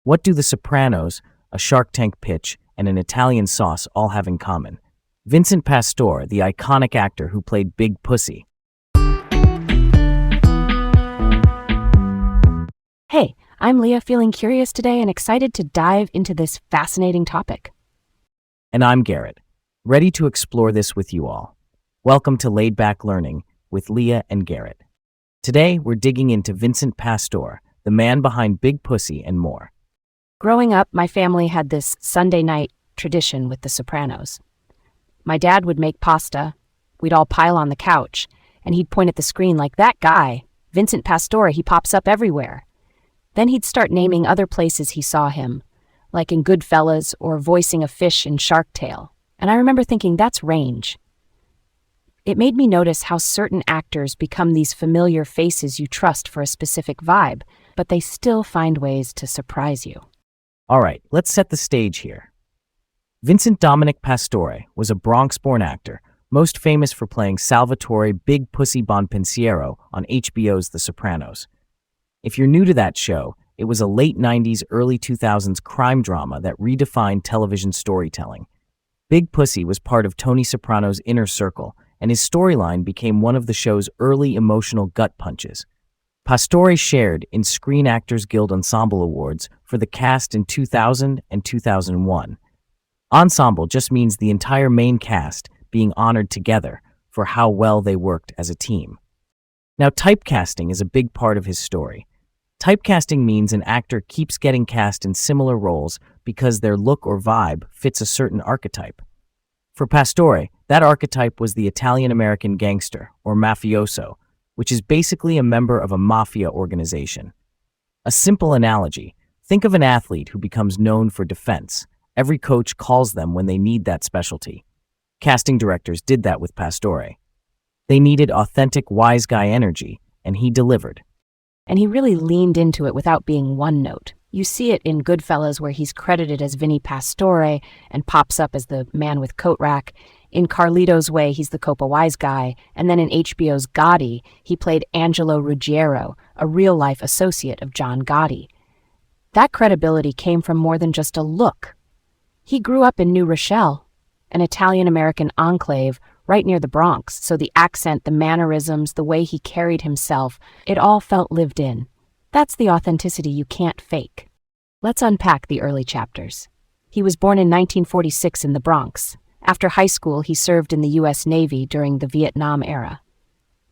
What do The Sopranos, a Shark Tank pitch, and an Italian sauce all have in common? Vincent Pastore, the iconic actor who played Big Pussy. Hey, I'm Leah, feeling curious today and excited to dive into this fascinating topic. And I'm Garrett, ready to explore this with you all. Welcome to Laid Back Learning with Leah and Garrett. Today, we're digging into Vincent Pastore, the man behind Big Pussy and more. Growing up, my family had this Sunday night tradition with The Sopranos. My dad would make pasta, we'd all pile on the couch, and he'd point at the screen like, "That guy, Vincent Pastore, he pops up everywhere." Then he'd start naming other places he saw him, like in Goodfellas or voicing a fish in Shark Tale. And I remember thinking, that's range. It made me notice how certain actors become these familiar faces you trust for a specific vibe, but they still find ways to surprise you. All right, let's set the stage here. Vincent Dominic Pastore was a Bronx-born actor, most famous for playing Salvatore Big Pussy Bonpensiero on HBO's The Sopranos. If you're new to that show, it was a late 90s, early 2000s crime drama that redefined television storytelling. Big Pussy was part of Tony Soprano's inner circle, and his storyline became one of the show's early emotional gut punches. Pastore shared in Screen Actors Guild Ensemble Awards for the cast in 2000 and 2001. Ensemble just means the entire main cast being honored together for how well they worked as a team. Now, typecasting is a big part of his story. Typecasting means an actor keeps getting cast in similar roles because their look or vibe fits a certain archetype. For Pastore, that archetype was the Italian-American gangster, or mafioso, which is basically a member of a mafia organization. A simple analogy, think of an athlete who becomes known for defense. Every coach calls them when they need that specialty. Casting directors did that with Pastore. They needed authentic wise guy energy, and he delivered. And he really leaned into it without being one note. You see it in Goodfellas, where he's credited as Vinny Pastore and pops up as the man with coat rack. In Carlito's Way, he's the Copa wise guy. And then in HBO's Gotti, he played Angelo Ruggiero, a real-life associate of John Gotti. That credibility came from more than just a look. He grew up in New Rochelle, an Italian-American enclave right near the Bronx, so the accent, the mannerisms, the way he carried himself, it all felt lived in. That's the authenticity you can't fake. Let's unpack the early chapters. He was born in 1946 in the Bronx. After high school, he served in the U.S. Navy during the Vietnam era.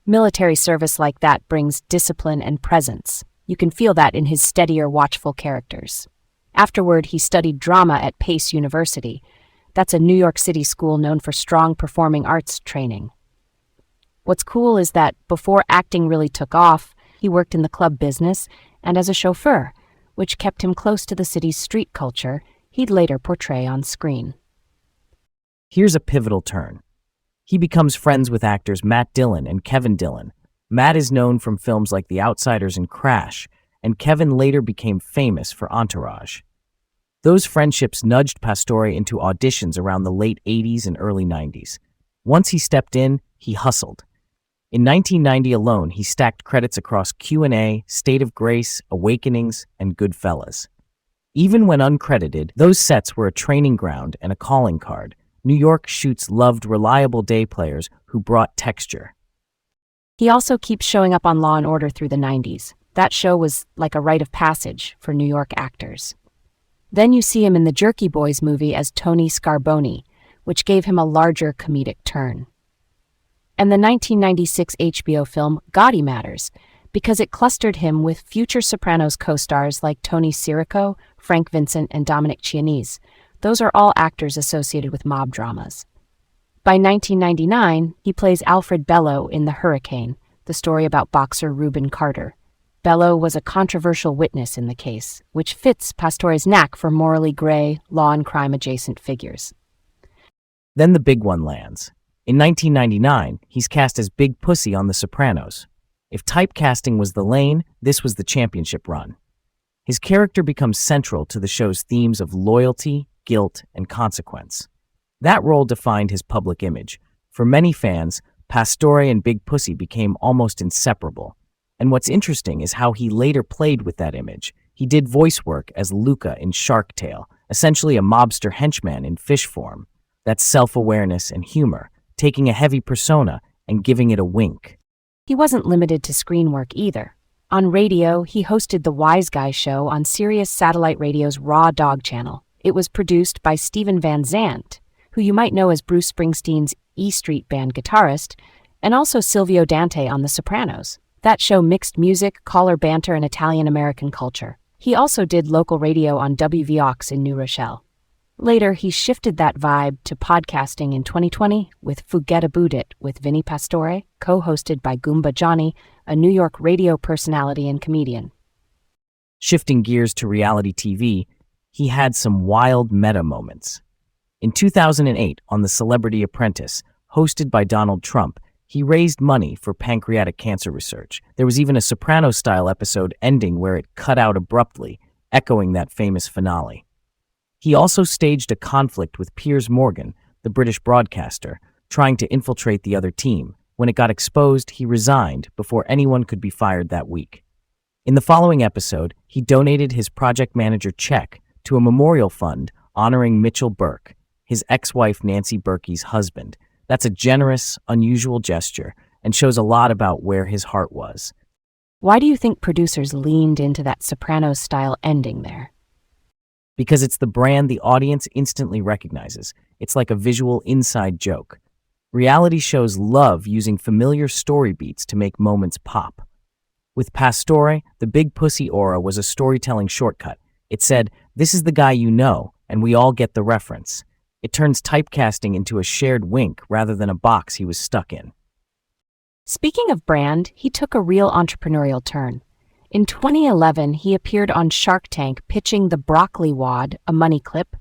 Military service like that brings discipline and presence. You can feel that in his steadier, watchful characters. Afterward, he studied drama at Pace University. That's a New York City school known for strong performing arts training. What's cool is that before acting really took off, he worked in the club business and as a chauffeur, which kept him close to the city's street culture he'd later portray on screen. Here's a pivotal turn. He becomes friends with actors Matt Dillon and Kevin Dillon. Matt is known from films like The Outsiders and Crash, and Kevin later became famous for Entourage. Those friendships nudged Pastore into auditions around the late 80s and early 90s. Once he stepped in, he hustled. In 1990 alone, he stacked credits across Q&A, State of Grace, Awakenings, and Goodfellas. Even when uncredited, those sets were a training ground and a calling card. New York shoots loved reliable day players who brought texture. He also keeps showing up on Law & Order through the 90s. That show was like a rite of passage for New York actors. Then you see him in the Jerky Boys movie as Tony Scarboni, which gave him a larger comedic turn. And the 1996 HBO film Gotti matters, because it clustered him with future Sopranos co-stars like Tony Sirico, Frank Vincent, and Dominic Chianese. Those are all actors associated with mob dramas. By 1999, he plays Alfred Bello in The Hurricane, the story about boxer Reuben Carter. Bello was a controversial witness in the case, which fits Pastore's knack for morally gray, law and crime-adjacent figures. Then the big one lands. In 1999, he's cast as Big Pussy on The Sopranos. If typecasting was the lane, this was the championship run. His character becomes central to the show's themes of loyalty, guilt, and consequence. That role defined his public image. For many fans, Pastore and Big Pussy became almost inseparable. And what's interesting is how he later played with that image. He did voice work as Luca in Shark Tale, essentially a mobster henchman in fish form. That's self-awareness and humor, taking a heavy persona and giving it a wink. He wasn't limited to screen work either. On radio, he hosted The Wise Guy Show on Sirius Satellite Radio's Raw Dog channel. It was produced by Steven Van Zandt, who you might know as Bruce Springsteen's E Street Band guitarist, and also Silvio Dante on The Sopranos. That show mixed music, caller banter, and Italian-American culture. He also did local radio on WVOX in New Rochelle. Later, he shifted that vibe to podcasting in 2020 with Forget About It with Vinny Pastore, co-hosted by Goomba Johnny, a New York radio personality and comedian. Shifting gears to reality TV, he had some wild meta moments. In 2008, on The Celebrity Apprentice, hosted by Donald Trump, he raised money for pancreatic cancer research. There was even a Sopranos-style episode ending where it cut out abruptly, echoing that famous finale. He also staged a conflict with Piers Morgan, the British broadcaster, trying to infiltrate the other team. When it got exposed, he resigned before anyone could be fired that week. In the following episode, he donated his project manager check to a memorial fund honoring Mitchell Burke, his ex-wife Nancy Berkey's husband. That's a generous, unusual gesture and shows a lot about where his heart was. Why do you think producers leaned into that Sopranos-style ending there? Because it's the brand the audience instantly recognizes. It's like a visual inside joke. Reality shows love using familiar story beats to make moments pop. With Pastore, the big pussy aura was a storytelling shortcut. It said, "This is the guy you know," and we all get the reference. It turns typecasting into a shared wink rather than a box he was stuck in. Speaking of brand, he took a real entrepreneurial turn. In 2011, he appeared on Shark Tank pitching the broccoli wad, a money clip.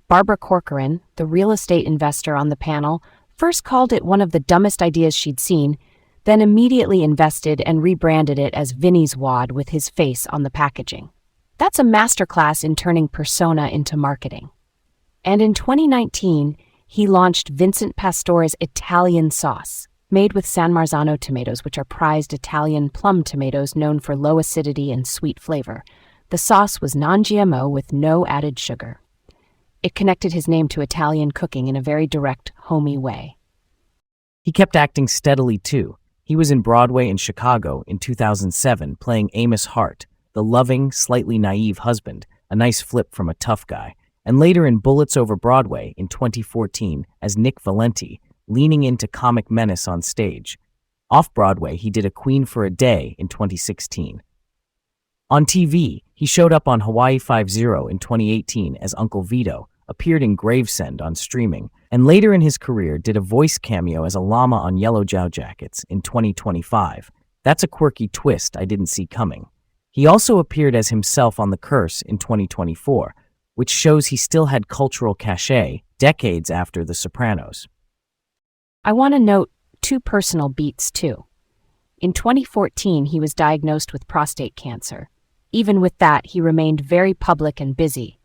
Barbara Corcoran, the real estate investor on the panel, first called it one of the dumbest ideas she'd seen, then immediately invested and rebranded it as Vinny's wad with his face on the packaging. That's a masterclass in turning persona into marketing. And in 2019, he launched Vincent Pastore's Italian sauce, made with San Marzano tomatoes, which are prized Italian plum tomatoes known for low acidity and sweet flavor. The sauce was non-GMO with no added sugar. It connected his name to Italian cooking in a very direct, homey way. He kept acting steadily, too. He was in Broadway in Chicago in 2007 playing Amos Hart, the loving, slightly naive husband, a nice flip from a tough guy, and later in Bullets Over Broadway in 2014 as Nick Valenti, leaning into comic menace on stage. Off-Broadway, he did A Queen for a Day in 2016. On TV, he showed up on Hawaii 5-0 in 2018 as Uncle Vito, appeared in Gravesend on streaming, and later in his career did a voice cameo as a llama on Yellow Jow Jackets in 2025. That's a quirky twist I didn't see coming. He also appeared as himself on The Curse in 2024, which shows he still had cultural cachet decades after The Sopranos. I want to note two personal beats, too. In 2014, he was diagnosed with prostate cancer. Even with that, he remained very public and busy.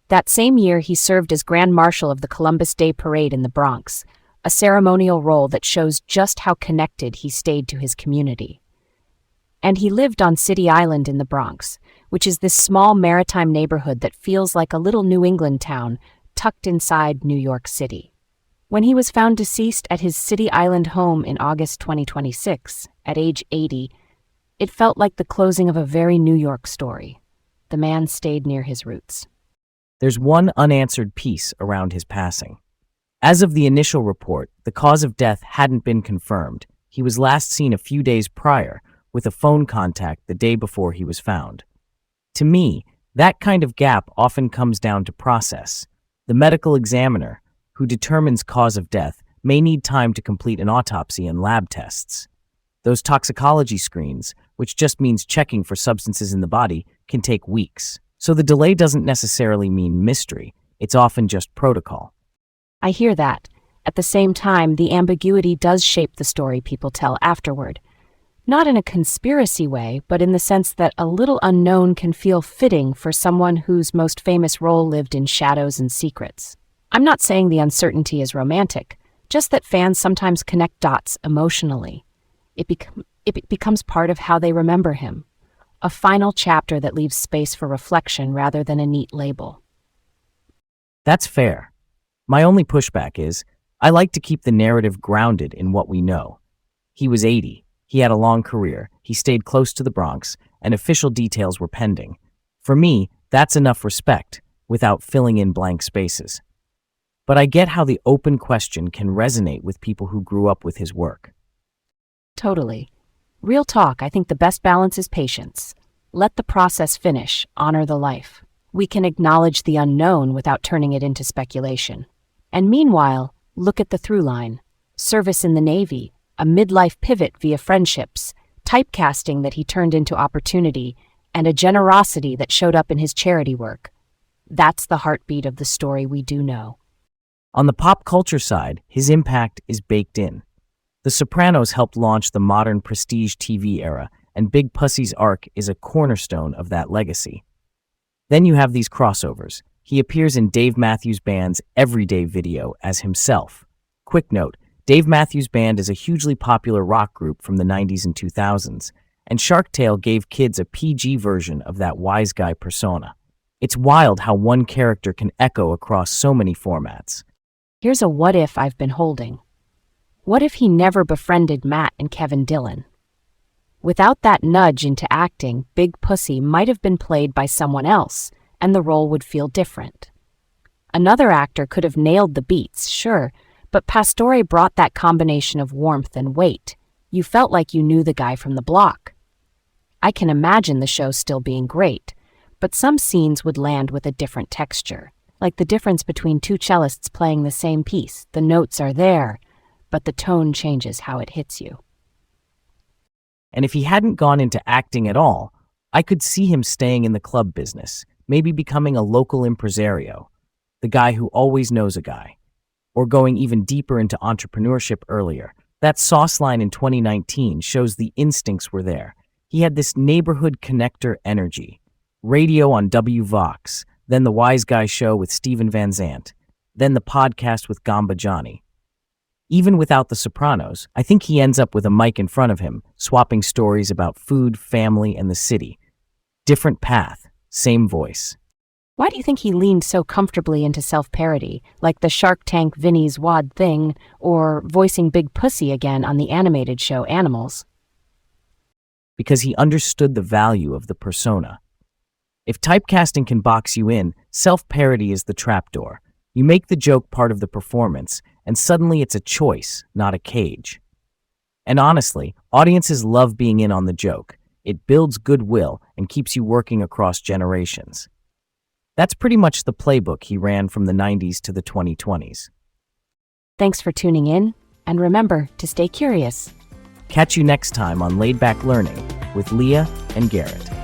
That same year, he served as Grand Marshal of the Columbus Day Parade in the Bronx, a ceremonial role that shows just how connected he stayed to his community. And he lived on City Island in the Bronx, which is this small maritime neighborhood that feels like a little New England town tucked inside New York City. When he was found deceased at his City Island home in August 2026, at age 80, it felt like the closing of a very New York story. The man stayed near his roots. There's one unanswered piece around his passing. As of the initial report, the cause of death hadn't been confirmed. He was last seen a few days prior, with a phone contact the day before he was found. To me, that kind of gap often comes down to process. The medical examiner, who determines cause of death, may need time to complete an autopsy and lab tests. Those toxicology screens, which just means checking for substances in the body, can take weeks. So the delay doesn't necessarily mean mystery. It's often just protocol. I hear that. At the same time, the ambiguity does shape the story people tell afterward. Not in a conspiracy way, but in the sense that a little unknown can feel fitting for someone whose most famous role lived in shadows and secrets. I'm not saying the uncertainty is romantic, just that fans sometimes connect dots emotionally. It becomes part of how they remember him. A final chapter that leaves space for reflection rather than a neat label. That's fair. My only pushback is, I like to keep the narrative grounded in what we know. He was 80, he had a long career, he stayed close to the Bronx, and official details were pending. For me, that's enough respect, without filling in blank spaces. But I get how the open question can resonate with people who grew up with his work. Totally. Real talk, I think the best balance is patience. Let the process finish, honor the life. We can acknowledge the unknown without turning it into speculation. And meanwhile, look at the through line. Service in the Navy, a midlife pivot via friendships, typecasting that he turned into opportunity, and a generosity that showed up in his charity work. That's the heartbeat of the story we do know. On the pop culture side, his impact is baked in. The Sopranos helped launch the modern prestige TV era, and Big Pussy's arc is a cornerstone of that legacy. Then you have these crossovers. He appears in Dave Matthews Band's Everyday video as himself. Quick note, Dave Matthews Band is a hugely popular rock group from the 90s and 2000s, and Shark Tale gave kids a PG version of that wise guy persona. It's wild how one character can echo across so many formats. Here's a what if I've been holding. What if he never befriended Matt and Kevin Dillon? Without that nudge into acting, Big Pussy might have been played by someone else, and the role would feel different. Another actor could have nailed the beats, sure, but Pastore brought that combination of warmth and weight. You felt like you knew the guy from the block. I can imagine the show still being great, but some scenes would land with a different texture, like the difference between two cellists playing the same piece. The notes are there, but the tone changes how it hits you. And if he hadn't gone into acting at all, I could see him staying in the club business, maybe becoming a local impresario, the guy who always knows a guy, or going even deeper into entrepreneurship earlier. That sauce line in 2019 shows the instincts were there. He had this neighborhood connector energy. Radio on WVox, then the Wise Guy Show with Steven Van Zandt, then the podcast with Gamba Johnny. Even without The Sopranos, I think he ends up with a mic in front of him, swapping stories about food, family, and the city. Different path, same voice. Why do you think he leaned so comfortably into self-parody, like the Shark Tank Vinny's Wad thing, or voicing Big Pussy again on the animated show Animals? Because he understood the value of the persona. If typecasting can box you in, self-parody is the trapdoor. You make the joke part of the performance, and suddenly it's a choice, not a cage. And honestly, audiences love being in on the joke. It builds goodwill and keeps you working across generations. That's pretty much the playbook he ran from the 90s to the 2020s. Thanks for tuning in, and remember to stay curious. Catch you next time on Laid Back Learning with Leah and Garrett.